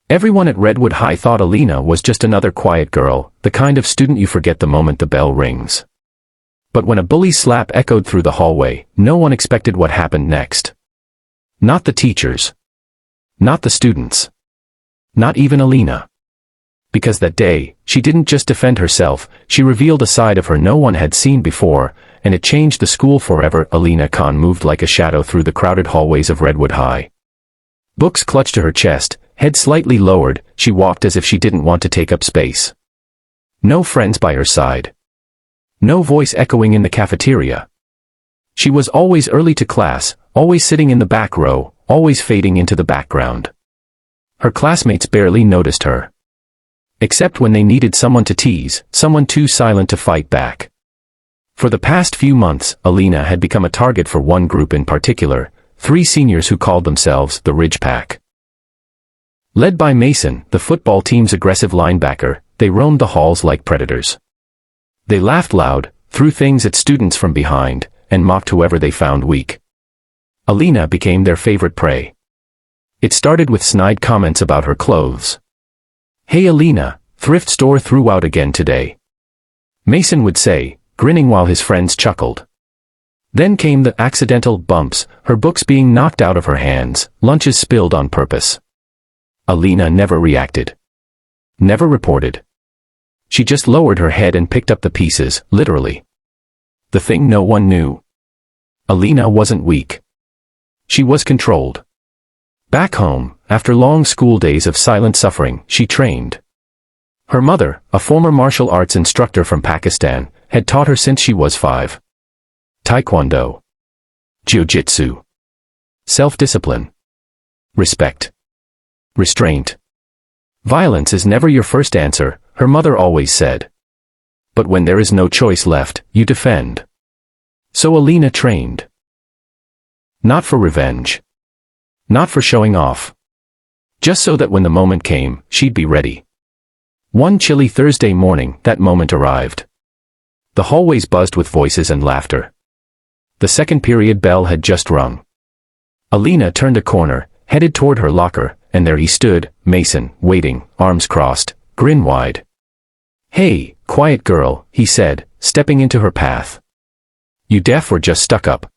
Everyone at Redwood High thought Alina was just another quiet girl, the kind of student you forget the moment the bell rings. But when a bully's slap echoed through the hallway, no one expected what happened next. Not the teachers. Not the students. Not even Alina. Because that day, she didn't just defend herself, she revealed a side of her no one had seen before, and it changed the school forever. Alina Khan moved like a shadow through the crowded hallways of Redwood High. Books clutched to her chest, head slightly lowered, she walked as if she didn't want to take up space. No friends by her side. No voice echoing in the cafeteria. She was always early to class, always sitting in the back row, always fading into the background. Her classmates barely noticed her. Except when they needed someone to tease, someone too silent to fight back. For the past few months, Alina had become a target for one group in particular, 3 seniors who called themselves the Ridge Pack. Led by Mason, the football team's aggressive linebacker, they roamed the halls like predators. They laughed loud, threw things at students from behind, and mocked whoever they found weak. Alina became their favorite prey. It started with snide comments about her clothes. "Hey Alina, thrift store threw out again today," Mason would say, grinning while his friends chuckled. Then came the accidental bumps, her books being knocked out of her hands, lunches spilled on purpose. Alina never reacted. Never reported. She just lowered her head and picked up the pieces, literally. The thing no one knew. Alina wasn't weak. She was controlled. Back home, after long school days of silent suffering, she trained. Her mother, a former martial arts instructor from Pakistan, had taught her since she was 5. Taekwondo. Jiu-jitsu. Self-discipline. Respect. Restraint. Violence is never your first answer, her mother always said. But when there is no choice left, you defend. So Alina trained. Not for revenge. Not for showing off. Just so that when the moment came, she'd be ready. One chilly Thursday morning, that moment arrived. The hallways buzzed with voices and laughter. The second period bell had just rung. Alina turned a corner, headed toward her locker, and there he stood, Mason, waiting, arms crossed, grin wide. "Hey, quiet girl," he said, stepping into her path. "You deaf or just stuck up?"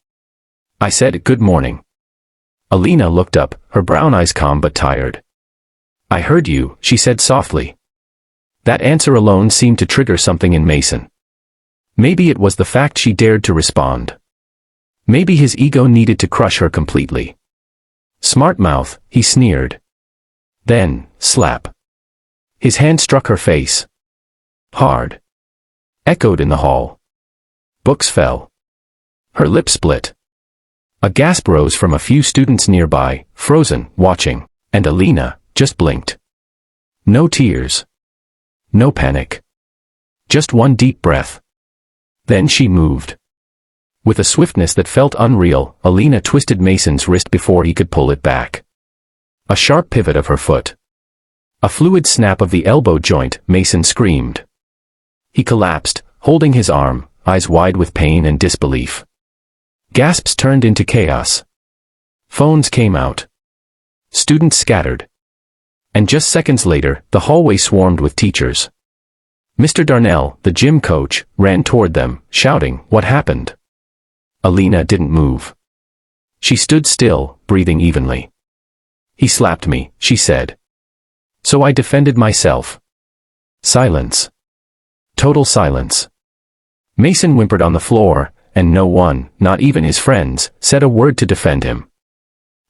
I said, "Good morning." Alina looked up, her brown eyes calm but tired. "I heard you," she said softly. That answer alone seemed to trigger something in Mason. Maybe it was the fact she dared to respond. Maybe his ego needed to crush her completely. "Smart mouth," he sneered. Then, slap. His hand struck her face. Hard. Echoed in the hall. Books fell. Her lips split. A gasp rose from a few students nearby, frozen, watching, and Alina just blinked. No tears. No panic. Just one deep breath. Then she moved. With a swiftness that felt unreal, Alina twisted Mason's wrist before he could pull it back. A sharp pivot of her foot. A fluid snap of the elbow joint, Mason screamed. He collapsed, holding his arm, eyes wide with pain and disbelief. Gasps turned into chaos. Phones came out. Students scattered. And just seconds later, the hallway swarmed with teachers. Mr. Darnell, the gym coach, ran toward them, shouting, "What happened?" Alina didn't move. She stood still, breathing evenly. "He slapped me," she said. "So I defended myself." Silence. Total silence. Mason whimpered on the floor, and no one, not even his friends, said a word to defend him.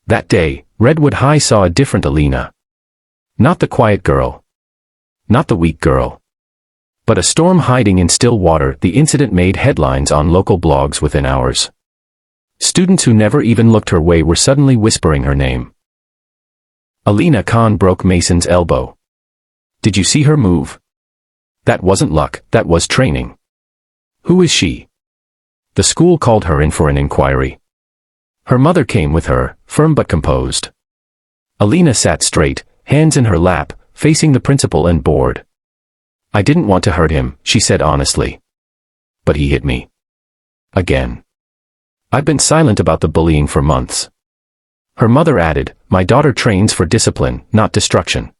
That day, Redwood High saw a different Alina. Not the quiet girl. Not the weak girl. But a storm hiding in still water. The incident made headlines on local blogs within hours. Students who never even looked her way were suddenly whispering her name. Alina Khan broke Mason's elbow. "Did you see her move? That wasn't luck, that was training." "Who is she?" The school called her in for an inquiry. Her mother came with her, firm but composed. Alina sat straight, hands in her lap, facing the principal and bored. "I didn't want to hurt him," she said honestly. "But he hit me. Again. I've been silent about the bullying for months." Her mother added, "My daughter trains for discipline, not destruction."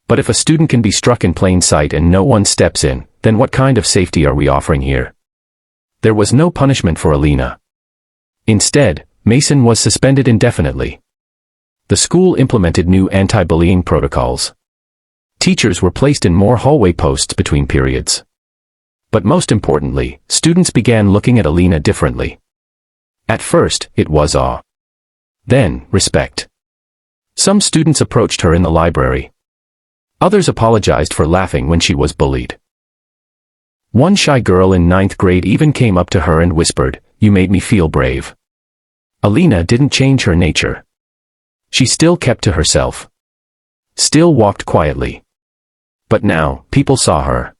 But if a student can be struck in plain sight and no one steps in, then what kind of safety are we offering here? There was no punishment for Alina. Instead, Mason was suspended indefinitely. The school implemented new anti-bullying protocols. Teachers were placed in more hallway posts between periods. But most importantly, students began looking at Alina differently. At first, it was awe. Then, respect. Some students approached her in the library. Others apologized for laughing when she was bullied. One shy girl in 9th grade even came up to her and whispered, "You made me feel brave." Alina didn't change her nature. She still kept to herself. Still walked quietly. But now, people saw her.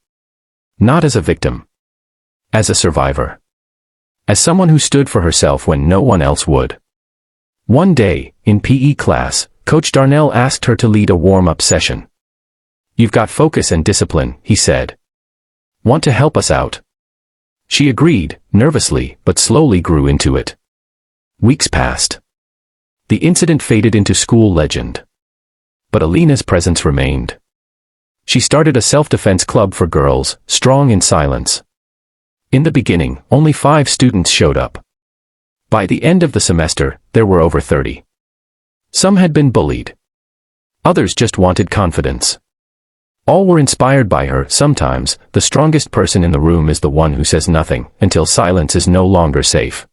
Not as a victim. As a survivor. As someone who stood for herself when no one else would. One day, in PE class, Coach Darnell asked her to lead a warm-up session. "You've got focus and discipline," he said. "Want to help us out?" She agreed, nervously, but slowly grew into it. Weeks passed. The incident faded into school legend. But Alina's presence remained. She started a self-defense club for girls, strong in silence. In the beginning, only 5 students showed up. By the end of the semester, there were over 30. Some had been bullied. Others just wanted confidence. All were inspired by her. Sometimes, the strongest person in the room is the one who says nothing, until silence is no longer safe.